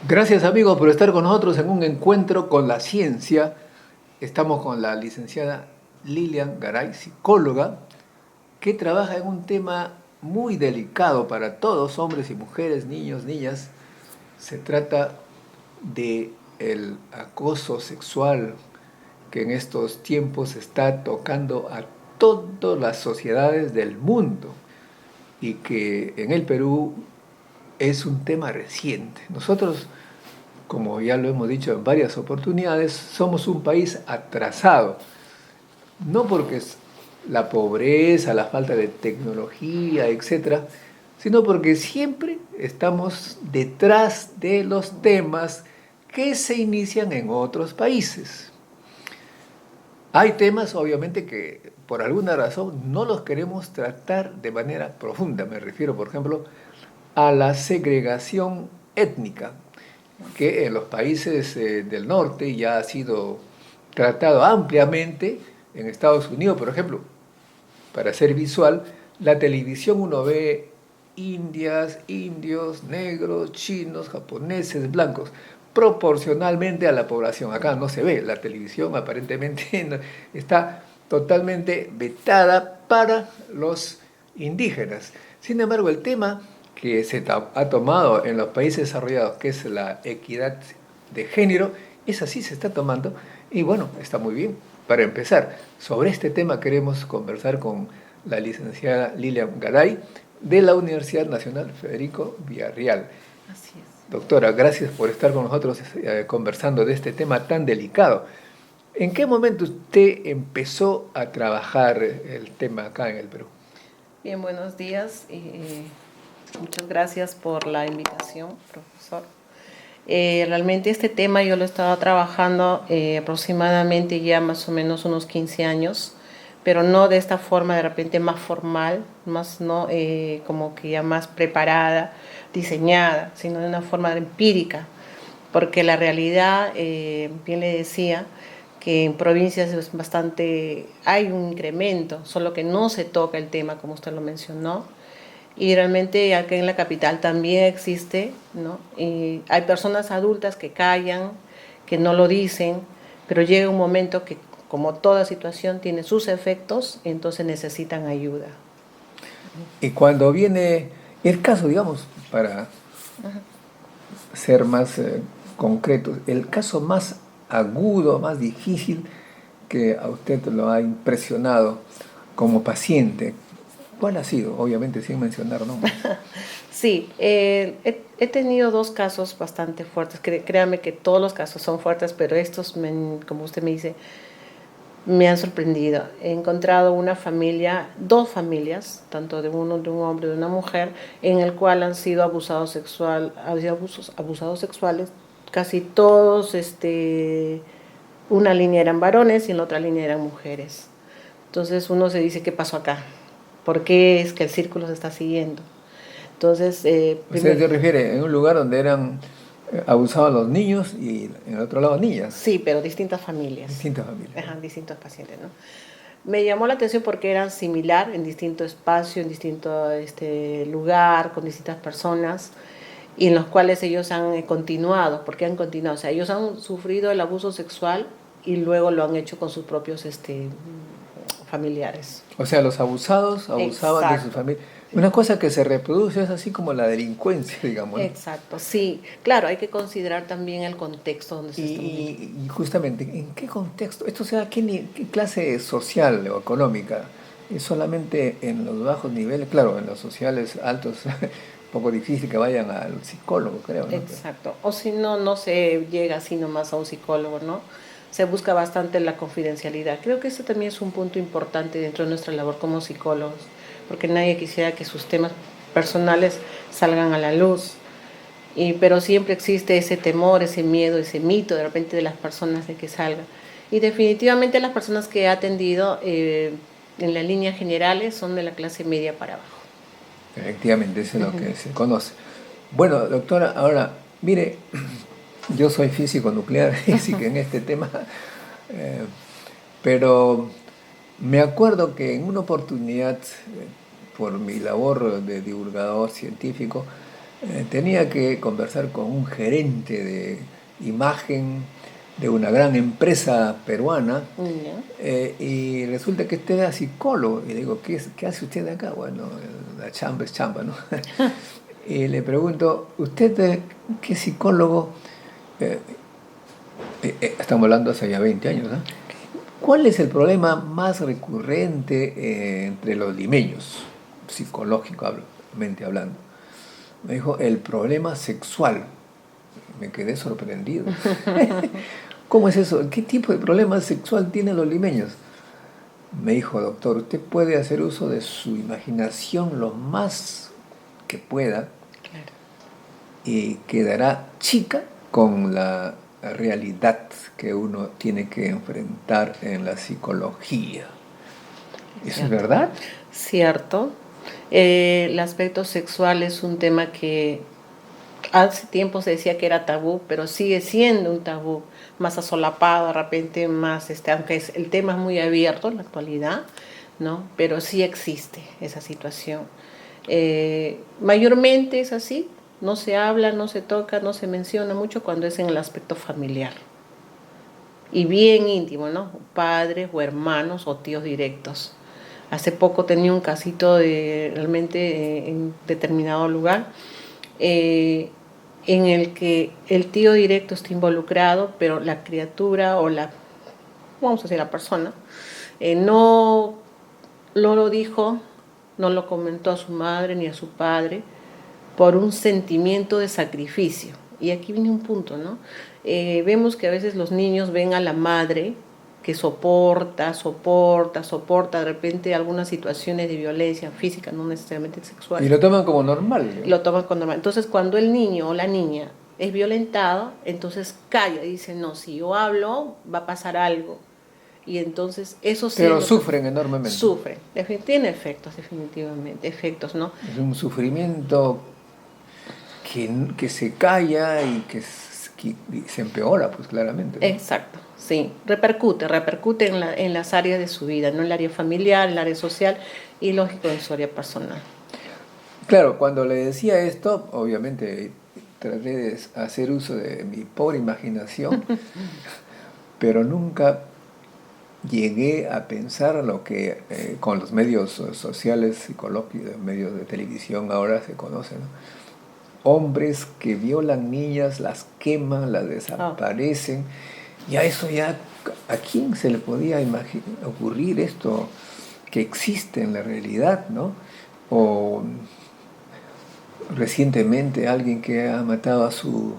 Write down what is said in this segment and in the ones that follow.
Gracias amigos por estar con nosotros en un encuentro con la ciencia. Estamos con la licenciada Lilian Garay, psicóloga, que trabaja en un tema muy delicado para todos, hombres y mujeres, niños, niñas. Se trata de el acoso sexual que en estos tiempos está tocando a todas las sociedades del mundo y que en el Perú es un tema reciente. Nosotros, como ya lo hemos dicho en varias oportunidades, somos un país atrasado, no porque es la pobreza, la falta de tecnología, etcétera, sino porque siempre estamos detrás de los temas que se inician en otros países. Hay temas, obviamente, que por alguna razón no los queremos tratar de manera profunda. Me refiero, por ejemplo, a la segregación étnica, que en los países del norte ya ha sido tratado ampliamente. En Estados Unidos, por ejemplo, para ser visual, la televisión uno ve indias, indios, negros, chinos, japoneses, blancos, proporcionalmente a la población. Acá no se ve, la televisión aparentemente está totalmente vetada para los indígenas. Sin embargo, el tema que se ha tomado en los países desarrollados, que es la equidad de género, esa sí se está tomando y bueno, está muy bien. Para empezar, sobre este tema queremos conversar con la licenciada Lilian Garay de la Universidad Nacional Federico Villarreal. Así es. Doctora, gracias por estar con nosotros conversando de este tema tan delicado. ¿En qué momento usted empezó a trabajar el tema acá en el Perú? Bien, buenos días. Muchas gracias por la invitación, profesor. Realmente este tema yo lo he estado trabajando aproximadamente ya más o menos unos 15 años, pero no de esta forma de repente más formal, más no como que ya más preparada, diseñada, sino de una forma empírica, porque la realidad, bien le decía, que en provincias es bastante, hay un incremento, solo que no se toca el tema como usted lo mencionó. Y realmente acá en la capital también existe, ¿no? Y hay personas adultas que callan, que no lo dicen, pero llega un momento que, como toda situación, tiene sus efectos, entonces necesitan ayuda. Y cuando viene el caso, digamos, para ser más concretos, el caso más agudo, más difícil que a usted lo ha impresionado como paciente, ¿cuál ha sido? Obviamente sin mencionar nombres. Sí, he tenido dos casos bastante fuertes. Créame que todos los casos son fuertes, pero estos, como usted me dice, me han sorprendido. He encontrado una familia, dos familias, tanto de uno, de un hombre y de una mujer, en el cual han sido abusados sexuales. Casi todos, una línea eran varones y en la otra línea eran mujeres. Entonces uno se dice, ¿qué pasó acá? ¿Por qué es que el círculo se está siguiendo? Entonces, O sea, primero, se refiere en un lugar donde eran abusados los niños y en el otro lado niñas, sí, pero distintas familias, distintas familias, ¿no? ajá, distintos pacientes, ¿no? Me llamó la atención porque eran similar en distinto espacio, en distinto lugar, con distintas personas, y en los cuales ellos han continuado, porque han continuado, o sea, ellos han sufrido el abuso sexual y luego lo han hecho con sus propios familiares. O sea, los abusados abusaban de sus Exacto. familias. Sí. Una cosa que se reproduce es así como la delincuencia, digamos, ¿no? Exacto, sí. Claro, hay que considerar también el contexto donde se está moviendo. Y justamente, ¿en qué contexto? ¿Esto se da qué clase social o económica? ¿Es solamente en los bajos niveles? Claro, en los sociales altos, un poco difícil que vayan al psicólogo, creo, ¿no? Exacto. O si no, no se llega así nomás a un psicólogo, ¿no? Se busca bastante la confidencialidad. Creo que ese también es un punto importante dentro de nuestra labor como psicólogos, porque nadie quisiera que sus temas personales salgan a la luz. Pero siempre existe ese temor, ese miedo, ese mito de repente de las personas de que salga. Y definitivamente las personas que he atendido en las líneas generales son de la clase media para abajo. Efectivamente, eso es lo que se conoce. Bueno, doctora, ahora, mire, yo soy físico nuclear, así que en este tema, eh, pero me acuerdo que en una oportunidad, por mi labor de divulgador científico, tenía que conversar con un gerente de imagen de una gran empresa peruana Ya. y resulta que usted era psicólogo. Y le digo, ¿qué hace usted acá? Bueno, la chamba es chamba, ¿no? Y le pregunto, ¿usted qué psicólogo? Eh, estamos hablando hace ya 20 años, ¿no? ¿Cuál es el problema más recurrente entre los limeños, psicológicamente hablando? Me dijo, el problema sexual. Me quedé sorprendido. ¿Cómo es eso? ¿Qué tipo de problema sexual tienen los limeños? Me dijo, doctor, usted puede hacer uso de su imaginación lo más que pueda Claro. y quedará chica con la realidad que uno tiene que enfrentar en la psicología. ¿Eso es Cierto. verdad? Cierto. El aspecto sexual es un tema que hace tiempo se decía que era tabú, pero sigue siendo un tabú, más asolapado, de repente más, aunque el tema es muy abierto en la actualidad, ¿no? Pero sí existe esa situación. Mayormente es así, no se habla, no se toca, no se menciona mucho cuando es en el aspecto familiar. Y bien íntimo, ¿no? Padres o hermanos o tíos directos. Hace poco tenía un casito de realmente en determinado lugar eh, en el que el tío directo está involucrado, pero la criatura o vamos a decir, la persona, no lo dijo, no lo comentó a su madre ni a su padre por un sentimiento de sacrificio. Y aquí viene un punto, ¿no? Vemos que a veces los niños ven a la madre que soporta de repente algunas situaciones de violencia física, no necesariamente sexual, Y lo toman como normal, y ¿no? lo toman con normal. Entonces, cuando el niño o la niña es violentado, entonces calla y dice, no, si yo hablo, va a pasar algo. Y entonces eso sí es Pero lo que sufren enormemente. sufre. Tiene efectos, definitivamente, efectos, ¿no? Es un sufrimiento que se calla y que se empeora, pues claramente, ¿no? Exacto, sí. Repercute en las áreas de su vida, ¿no? El área familiar, el área social y, lógico, en su área personal. Claro, cuando le decía esto, obviamente traté de hacer uso de mi pobre imaginación, pero nunca llegué a pensar lo que con los medios sociales, psicológicos, medios de televisión ahora se conocen, ¿no? Hombres que violan niñas, las queman, las Oh, desaparecen. Ya eso ya, ¿a quién se le podía ocurrir esto que existe en la realidad, ¿no? O recientemente alguien que ha matado a su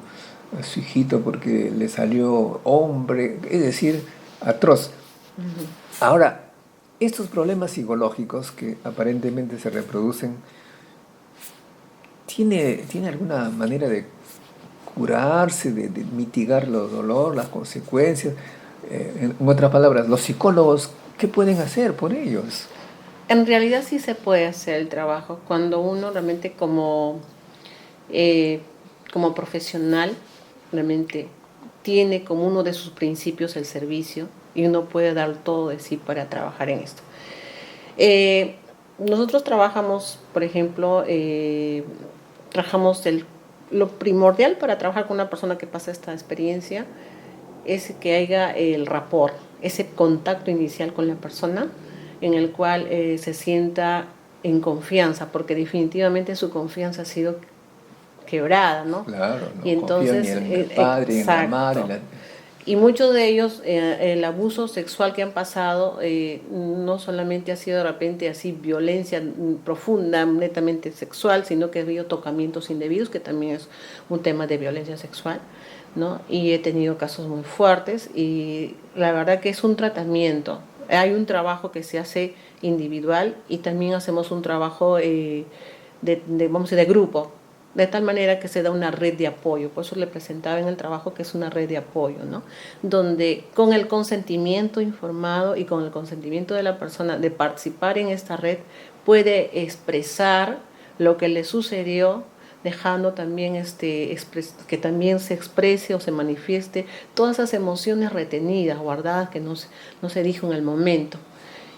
hijito porque le salió hombre, es decir, atroz. uh-huh. Ahora, estos problemas psicológicos que aparentemente se reproducen, ¿tiene alguna manera de curarse, de mitigar los dolor, las consecuencias? En otras palabras, los psicólogos, ¿qué pueden hacer por ellos? En realidad sí se puede hacer el trabajo cuando uno realmente eh, como profesional realmente tiene como uno de sus principios el servicio y uno puede dar todo de sí para trabajar en esto. Eh, Nosotros trabajamos, por ejemplo, trabajamos lo primordial para trabajar con una persona que pasa esta experiencia es que haya el rapport, ese contacto inicial con la persona en el cual se sienta en confianza, porque definitivamente su confianza ha sido quebrada, ¿no? Claro, Y no confían ni entonces, en el padre, ni en la madre. exacto. Y muchos de ellos, el abuso sexual que han pasado, no solamente ha sido de repente así violencia profunda, netamente sexual, sino que ha habido tocamientos indebidos, que también es un tema de violencia sexual, ¿no? Y he tenido casos muy fuertes y la verdad que es un tratamiento. Hay un trabajo que se hace individual y también hacemos un trabajo vamos a decir, de grupo, de tal manera que se da una red de apoyo. Por eso le presentaba en el trabajo que es una red de apoyo, ¿no? Donde con el consentimiento informado y con el consentimiento de la persona de participar en esta red puede expresar lo que le sucedió, dejando también que también se exprese o se manifieste todas esas emociones retenidas, guardadas, que no se dijo en el momento.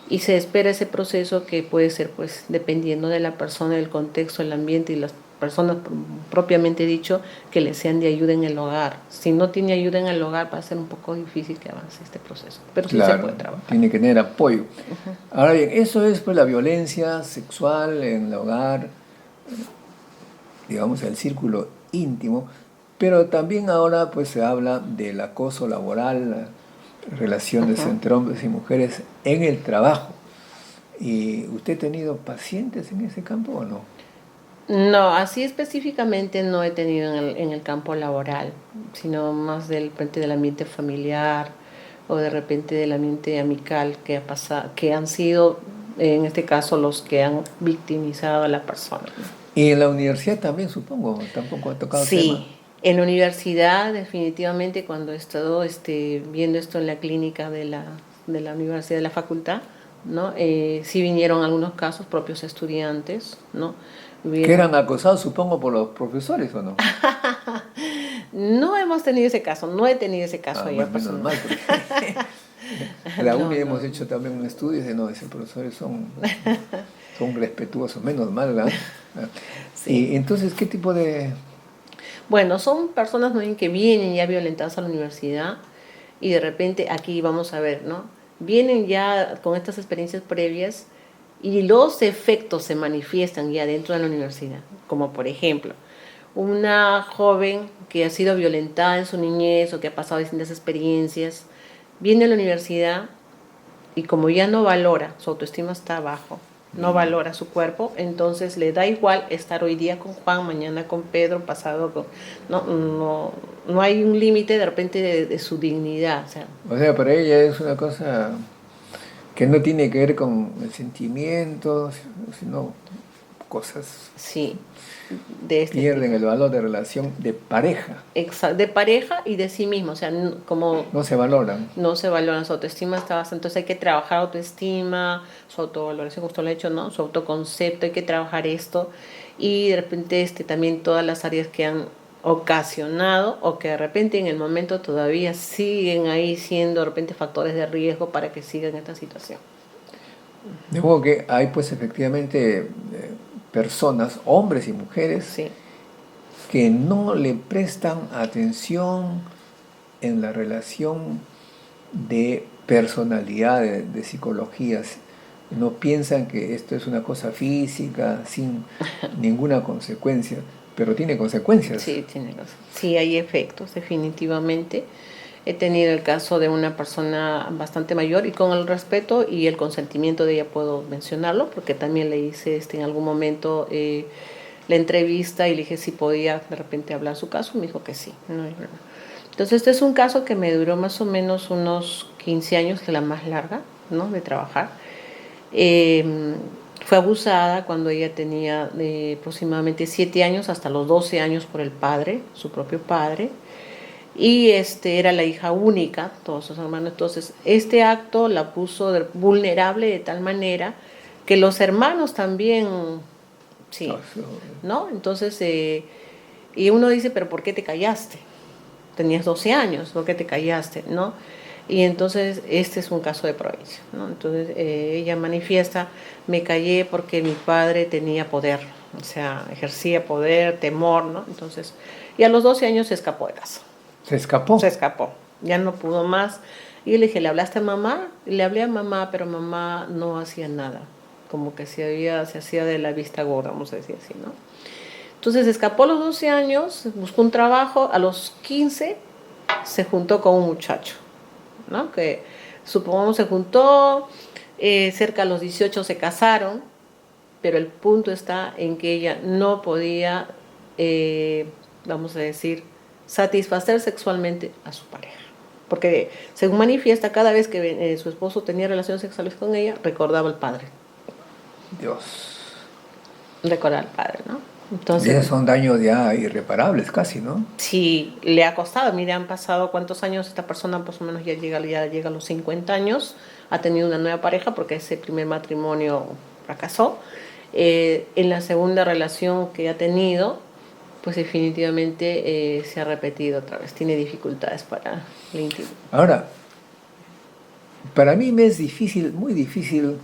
Y se espera ese proceso que puede ser, pues, dependiendo de la persona, del contexto, el ambiente y personas propiamente dicho que le sean de ayuda en el hogar. Si no tiene ayuda en el hogar va a ser un poco difícil que avance este proceso, pero sí se puede trabajar. Tiene que tener apoyo. Ahora bien, eso es pues la violencia sexual en el hogar, digamos el círculo íntimo, pero también ahora pues se habla del acoso laboral, relaciones entre hombres y mujeres en el trabajo. ¿Y usted ha tenido pacientes en ese campo o no? No, así específicamente no he tenido en el campo laboral, sino más del frente del ambiente familiar o de repente del ambiente amical que ha pasado, que han sido en este caso los que han victimizado a la persona, ¿no? Y en la universidad también, supongo, tampoco ha tocado tema. Sí, en la universidad definitivamente cuando he estado viendo esto en la clínica de la universidad, de la facultad, ¿no? Sí vinieron algunos casos, propios estudiantes, ¿no? Que eran acosados, supongo, por los profesores, ¿o no? No hemos tenido ese caso, no he tenido ese caso allá Menos personal. mal, porque la No, UNI hemos no. hecho también un estudio y dice, no, esos profesores son respetuosos, menos mal, ¿verdad? Sí. Y entonces, ¿qué tipo de...? Bueno, son personas más bien que vienen ya violentadas a la universidad y de repente aquí vamos a ver, ¿no? Vienen ya con estas experiencias previas y los efectos se manifiestan ya dentro de la universidad, como por ejemplo, una joven que ha sido violentada en su niñez o que ha pasado distintas experiencias, viene a la universidad y como ya no valora, su autoestima está abajo, no valora su cuerpo, entonces le da igual estar hoy día con Juan, mañana con Pedro, pasado con... No hay un límite de repente de su dignidad. O sea, para ella es una cosa que no tiene que ver con el sentimiento, sino cosas Sí, de este pierden tipo. el valor de relación de pareja, De pareja y de sí mismo, o sea, como no se valoran. no se valora su autoestima, está bastante, entonces hay que trabajar autoestima, su autovaloración, como usted lo ha hecho, ¿no? Su autoconcepto, hay que trabajar esto y de repente también todas las áreas que han ocasionado o que de repente en el momento todavía siguen ahí siendo de repente factores de riesgo para que sigan esta situación. De modo que hay pues efectivamente personas, hombres y mujeres, Sí, que no le prestan atención en la relación de personalidad, de psicologías. No piensan que esto es una cosa física, sin ninguna consecuencia, pero tiene consecuencias. sí, tiene razón. Sí, hay efectos, definitivamente. He tenido el caso de una persona bastante mayor y con el respeto y el consentimiento de ella puedo mencionarlo, porque también le hice en algún momento la entrevista y le dije si podía de repente hablar su caso, me dijo que sí. No hay problema. Entonces este es un caso que me duró más o menos unos 15 años, que es la más larga, ¿no? De trabajar. Fue abusada cuando ella tenía aproximadamente 7 años, hasta los 12 años por el padre, su propio padre. Y era la hija única, todos sus hermanos. Entonces, este acto la puso vulnerable de tal manera que los hermanos también, sí, ¿no? Entonces, y uno dice, pero ¿por qué te callaste? Tenías 12 años, ¿por qué te callaste? ¿No? Y entonces este es un caso de provincia, ¿no? Entonces ella manifiesta, me callé porque mi padre tenía poder, o sea, ejercía poder, temor, ¿no? Entonces, y a los 12 años se escapó de casa. Se escapó. Se escapó, ya no pudo más. Y yo le dije, ¿le hablaste a mamá? Y le hablé a mamá, pero mamá no hacía nada, como que se hacía de la vista gorda, vamos a decir así, ¿no? Entonces escapó a los 12 años, buscó un trabajo, a los 15 se juntó con un muchacho, ¿no? Que supongamos se juntó, cerca a los 18 se casaron, pero el punto está en que ella no podía, vamos a decir, satisfacer sexualmente a su pareja. Porque según manifiesta, cada vez que su esposo tenía relaciones sexuales con ella, recordaba al padre. Dios. Recordaba al padre, ¿no? Y Entonces, esos son daños ya irreparables casi, ¿no? sí, le ha costado. Mire, han pasado cuántos años, esta persona más o menos ya llega a los 50 años, ha tenido una nueva pareja porque ese primer matrimonio fracasó. En la segunda relación que ha tenido, pues definitivamente se ha repetido otra vez, tiene dificultades para la intimidad. Ahora, para mí me es difícil, muy difícil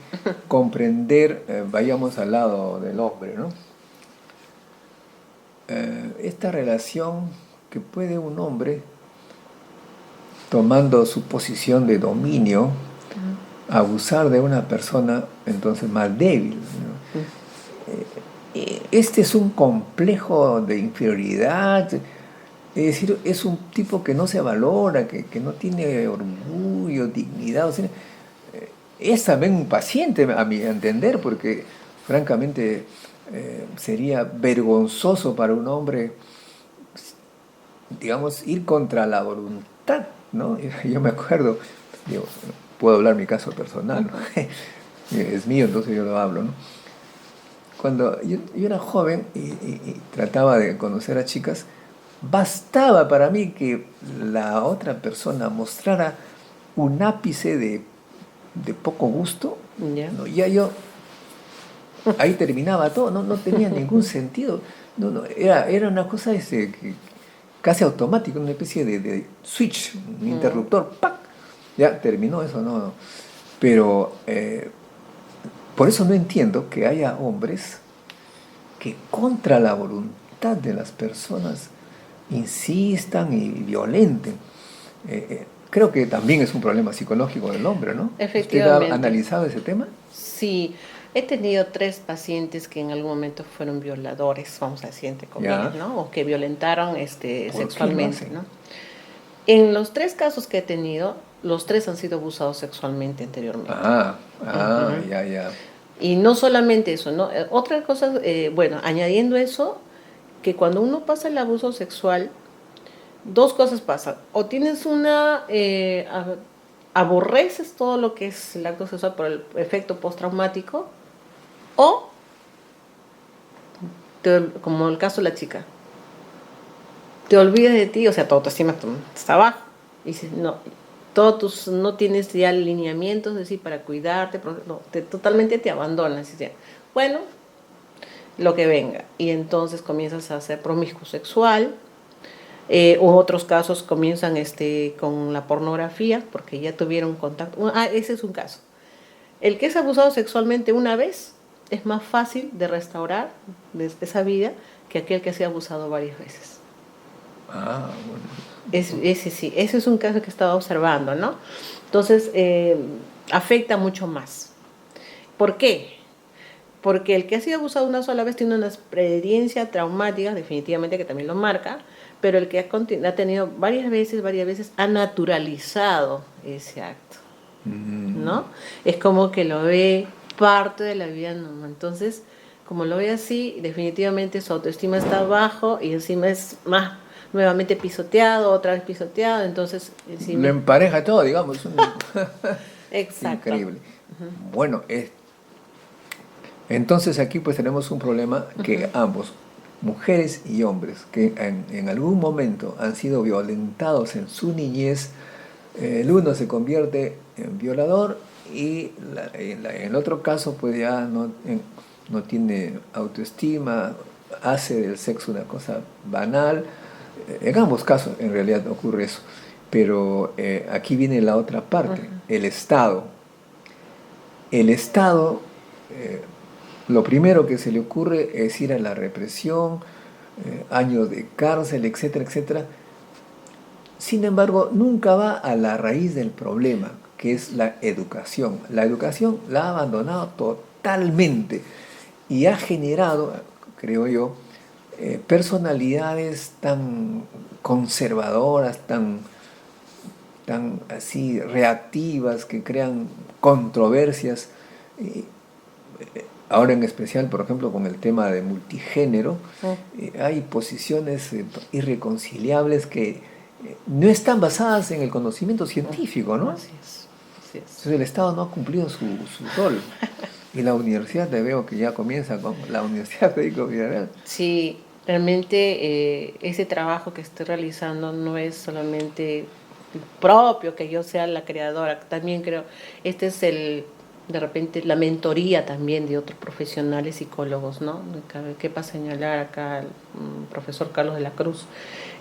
comprender, vayamos al lado del hombre, ¿no? esta relación que puede un hombre, tomando su posición de dominio, abusar de una persona entonces más débil, ¿no? Este es un complejo de inferioridad, es decir, es un tipo que no se valora, que no tiene orgullo, dignidad. O sea, es también un paciente, a mi entender, porque francamente sería vergonzoso para un hombre, digamos, ir contra la voluntad, ¿no? Yo me acuerdo, digo, puedo hablar mi caso personal, ¿no? Es mío, entonces yo lo hablo, ¿no? Cuando yo era joven y trataba de conocer a chicas, bastaba para mí que la otra persona mostrara un ápice de poco gusto, Ya. ¿no? Ya yo ahí terminaba todo, no tenía ningún sentido. Era una cosa casi automática, una especie de switch, un interruptor, ¡pac! Ya terminó eso, no. Pero por eso no entiendo que haya hombres que contra la voluntad de las personas insistan y violenten. Creo que también es un problema psicológico del hombre, ¿no? ¿Usted ha Efectivamente. analizado ese tema? Sí, he tenido 3 pacientes que en algún momento fueron violadores, vamos a decir entre comillas, Ya. ¿no? O que violentaron ¿Por qué lo sexualmente, hacen? ¿no? En los 3 casos que he tenido, los 3 han sido abusados sexualmente anteriormente. Ujú. Ya, ya. Y no solamente eso, ¿no? Otra cosa, bueno, añadiendo eso, que cuando uno pasa el abuso sexual, 2 cosas pasan. O tienes aborreces todo lo que es el acto sexual por el efecto postraumático, o, como el caso de la chica, te olvidas de ti, o sea, tu autoestima está abajo. Y dices, no, no tienes ya lineamientos, es decir, para cuidarte, no, totalmente te abandonas. Y bueno, lo que venga. Y entonces comienzas a ser promiscuo sexual. U otros casos comienzan con la pornografía porque ya tuvieron contacto. Ese es un caso. El que es abusado sexualmente una vez es más fácil de restaurar desde esa vida que aquel que se ha abusado varias veces. Bueno. Ese sí, ese es un caso que estaba observando, ¿no? Entonces, afecta mucho más. ¿Por qué? Porque el que ha sido abusado una sola vez tiene una experiencia traumática, definitivamente que también lo marca, pero el que ha tenido varias veces, ha naturalizado ese acto, ¿no? Es como que lo ve parte de la vida normal. Entonces, como lo ve así, definitivamente su autoestima está bajo y encima es más nuevamente pisoteado, otra vez pisoteado, entonces Lo encima... empareja todo, digamos. Exacto. Increíble. Bueno, entonces aquí pues tenemos un problema que ambos, mujeres y hombres, que en algún momento han sido violentados en su niñez, el uno se convierte en violador y en el otro caso pues ya no tiene autoestima, hace del sexo una cosa banal. En ambos casos en realidad ocurre eso. Pero aquí viene la otra parte, el Estado. El Estado, eh, lo primero que se le ocurre es ir a la represión, años de cárcel, etcétera, etcétera. Sin embargo, nunca va a la raíz del problema, que es la educación. La educación la ha abandonado totalmente y ha generado, creo yo, personalidades tan conservadoras, tan así reactivas, que crean controversias. Ahora en especial, por ejemplo, con el tema de multigénero, hay posiciones irreconciliables que no están basadas en el conocimiento científico, ¿no? Así es, así es. Entonces el Estado no ha cumplido su rol. Y la universidad, te veo que ya comienza con la Universidad Federico Villarreal. Sí, realmente ese trabajo que estoy realizando no es solamente propio, que yo sea la creadora, también creo, de repente, la mentoría también de otros profesionales psicólogos, ¿no? Que para señalar acá al profesor Carlos de la Cruz,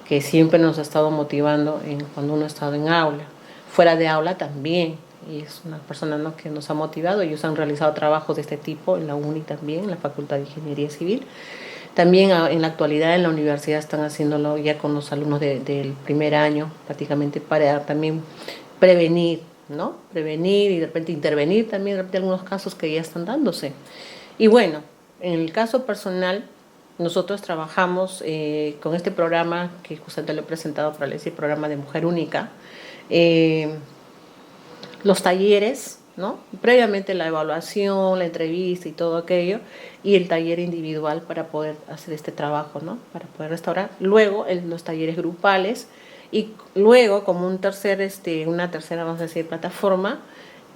que siempre nos ha estado motivando cuando uno ha estado en aula, fuera de aula también, y es una persona, ¿no?, que nos ha motivado. Ellos han realizado trabajos de este tipo en la UNI también, en la Facultad de Ingeniería Civil. También en la actualidad en la universidad están haciéndolo ya con los alumnos del primer año, prácticamente para también prevenir, ¿no? Prevenir y de repente intervenir también de repente algunos casos que ya están dándose. Y bueno, en el caso personal, nosotros trabajamos con este programa que justamente lo he presentado para el programa de Mujer Única. eh, los talleres, ¿no? Previamente la evaluación, la entrevista y todo aquello, y el taller individual para poder hacer este trabajo, ¿no? Para poder restaurar. Luego los talleres grupales y luego como una tercera, vamos a decir, plataforma,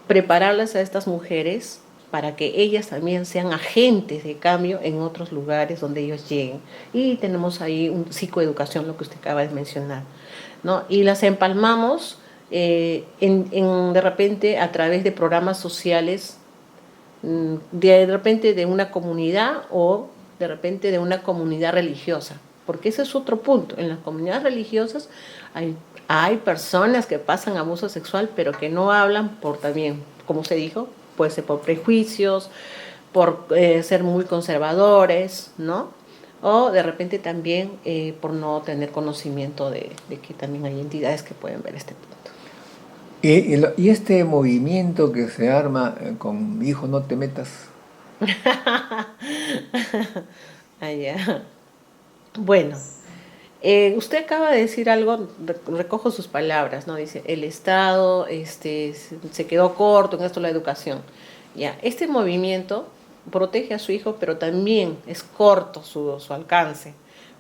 prepararles a estas mujeres para que ellas también sean agentes de cambio en otros lugares donde ellos lleguen. Y tenemos ahí un psicoeducación, lo que usted acaba de mencionar, ¿no? Y las empalmamos de repente a través de programas sociales, de repente de una comunidad o de repente de una comunidad religiosa, porque ese es otro punto. En las comunidades religiosas hay personas que pasan abuso sexual, pero que no hablan por también, como se dijo, puede ser por prejuicios, por ser muy conservadores, ¿no? O de repente también por no tener conocimiento de que también hay entidades que pueden ver este punto. Y este movimiento que se arma con mi hijo no te metas. Allá. Bueno, usted acaba de decir algo, recojo sus palabras, ¿no? Dice, el Estado se quedó corto en esto de la educación. Ya, este movimiento protege a su hijo, pero también es corto su alcance.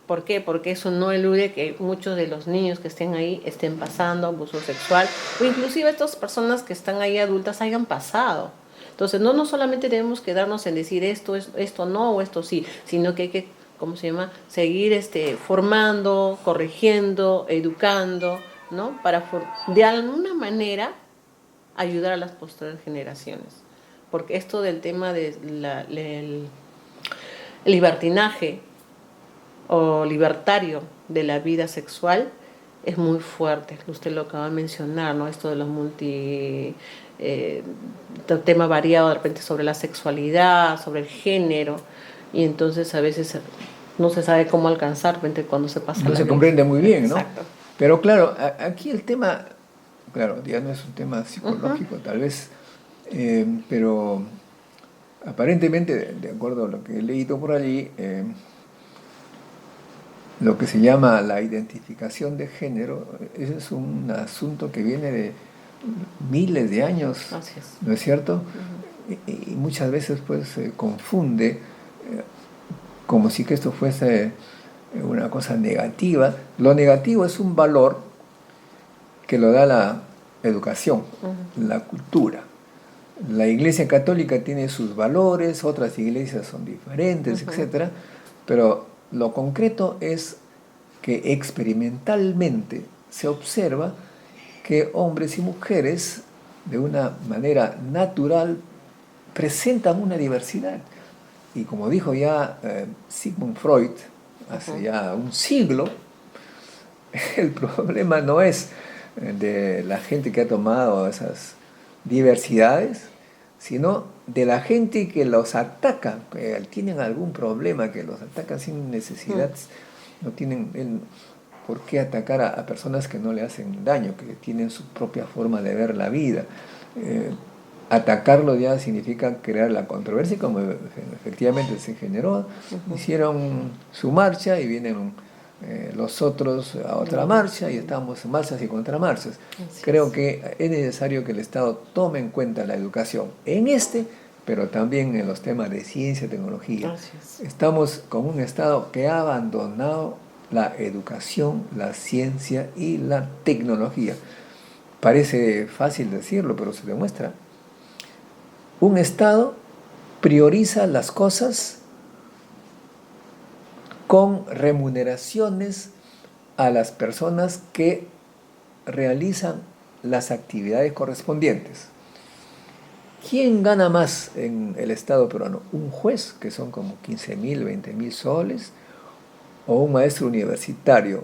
¿Por qué? Porque eso no elude que muchos de los niños que estén ahí estén pasando abuso sexual, o inclusive estas personas que están ahí adultas hayan pasado. Entonces, no solamente debemos quedarnos en decir esto no o esto sí, sino que hay que, ¿cómo se llama?, seguir formando, corrigiendo, educando, ¿no? Para de alguna manera ayudar a las posteriores generaciones. Porque esto del tema del libertinaje o libertario de la vida sexual es muy fuerte. Usted lo acaba de mencionar, ¿no? Esto de los tema variado de repente sobre la sexualidad, sobre el género, y entonces a veces no se sabe cómo alcanzar de repente cuando se pasa. No se comprende muy bien, ¿no? Exacto. Pero claro, aquí el tema, claro, ya no es un tema psicológico, tal vez, pero aparentemente, de acuerdo a lo que he leído por allí, lo que se llama la identificación de género, ese es un asunto que viene de miles de años, Así es. ¿no es cierto? Y muchas veces pues se confunde como si que esto fuese una cosa negativa. Lo negativo es un valor que lo da la educación, la cultura. La Iglesia Católica tiene sus valores, otras iglesias son diferentes, etcétera, pero lo concreto es que experimentalmente se observa que hombres y mujeres de una manera natural presentan una diversidad. Y como dijo ya Sigmund Freud hace ya un siglo, el problema no es de la gente que ha tomado esas diversidades, sino de la gente que los ataca, que tienen algún problema, que los ataca sin necesidad, no tienen por qué atacar a personas que no le hacen daño, que tienen su propia forma de ver la vida. Atacarlo ya significa crear la controversia, como efectivamente se generó. Hicieron su marcha y vienen los otros a otra marcha y estamos en marchas y contramarchas. Creo que es necesario que el Estado tome en cuenta la educación en pero también en los temas de ciencia y tecnología. Estamos con un Estado que ha abandonado la educación, la ciencia y la tecnología. Parece fácil decirlo, pero se demuestra. Un Estado prioriza las cosas con remuneraciones a las personas que realizan las actividades correspondientes. ¿Quién gana más en el Estado peruano? ¿Un juez, que son como 15.000, 20.000 soles? ¿O un maestro universitario?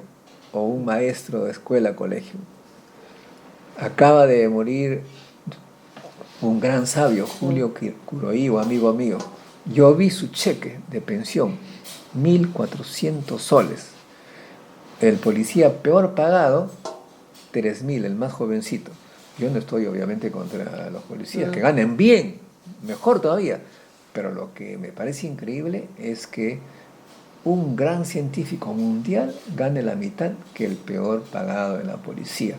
¿O un maestro de escuela, colegio? Acaba de morir un gran sabio, Julio Curoío, amigo mío. Yo vi su cheque de pensión 1.400 soles. El policía peor pagado, 3.000, el más jovencito. Yo no estoy obviamente contra los policías, que ganen bien, mejor todavía. Pero lo que me parece increíble es que un gran científico mundial gane la mitad que el peor pagado de la policía.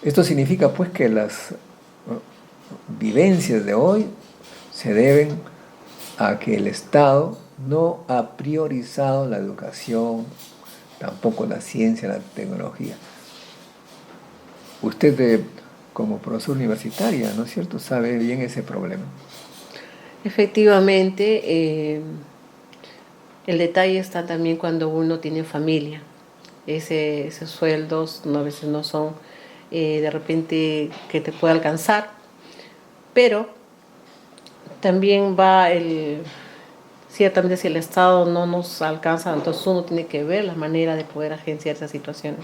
Esto significa pues que las vivencias de hoy se deben a que el Estado no ha priorizado la educación, tampoco la ciencia, la tecnología. Usted, como profesor universitaria, ¿no es cierto?, sabe bien ese problema. Efectivamente, el detalle está también cuando uno tiene familia. Esos sueldos a veces no son de repente que te pueda alcanzar, pero también ciertamente si el Estado no nos alcanza, entonces uno tiene que ver la manera de poder agenciar esas situaciones.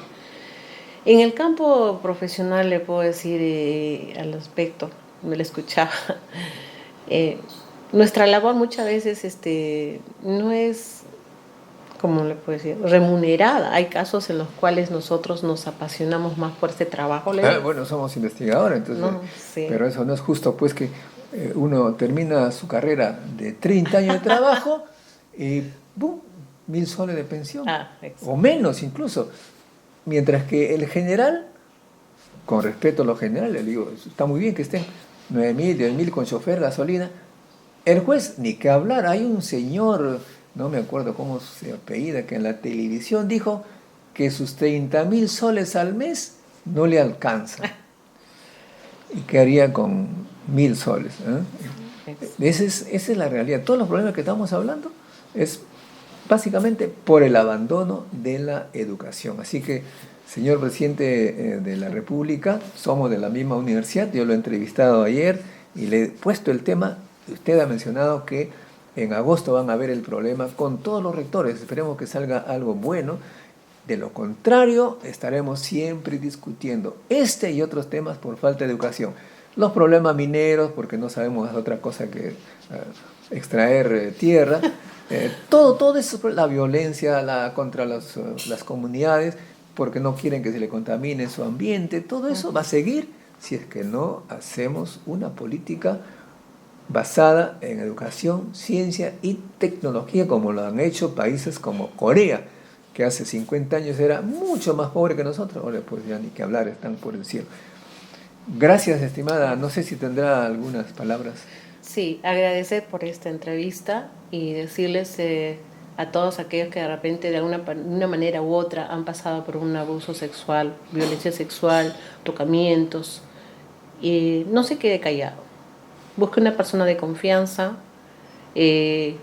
En el campo profesional le puedo decir al aspecto, me lo escuchaba, nuestra labor muchas veces no es, ¿cómo le puedo decir?, remunerada. Hay casos en los cuales nosotros nos apasionamos más por este trabajo. Bueno, somos investigadores, entonces, no, sí. Pero eso no es justo, pues que uno termina su carrera de 30 años de trabajo y ¡bum!, 1.000 soles de pensión, o menos incluso. Mientras que el general, con respeto a los generales, le digo, está muy bien que estén 9.000, 10.000 con chofer, gasolina. El juez, ni que hablar, hay un señor, no me acuerdo cómo se apellida, que en la televisión dijo que sus 30.000 soles al mes no le alcanza. ¿Y qué haría con 1.000 soles? Esa es la realidad. Todos los problemas que estamos hablando es básicamente por el abandono de la educación. Así que, señor presidente de la República, somos de la misma universidad, yo lo he entrevistado ayer y le he puesto el tema. Usted ha mencionado que en agosto van a ver el problema con todos los rectores. Esperemos que salga algo bueno. De lo contrario, estaremos siempre discutiendo este y otros temas por falta de educación. Los problemas mineros, porque no sabemos otra cosa que extraer tierra. Todo eso, la violencia contra las comunidades, porque no quieren que se le contamine su ambiente. Todo eso va a seguir si es que no hacemos una política basada en educación, ciencia y tecnología, como lo han hecho países como Corea, que hace 50 años era mucho más pobre que nosotros. Ahora pues ya ni que hablar, están por el cielo. Gracias, estimada. No sé si tendrá algunas palabras. Sí, agradecer por esta entrevista y decirles a todos aquellos que de repente de una manera u otra han pasado por un abuso sexual, violencia sexual, tocamientos, y no se quede callado. Busque una persona de confianza, que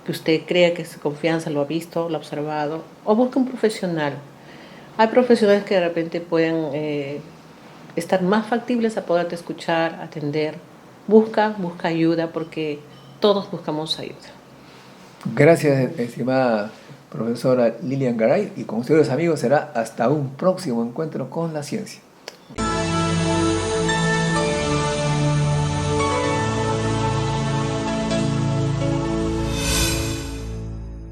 usted crea que su confianza lo ha visto, lo ha observado, o busque un profesional. Hay profesionales que de repente pueden estar más factibles a poderte escuchar, atender. Busca ayuda, porque todos buscamos ayuda. Gracias, estimada profesora Lilian Garay, y con ustedes, amigos, será hasta un próximo encuentro con la ciencia.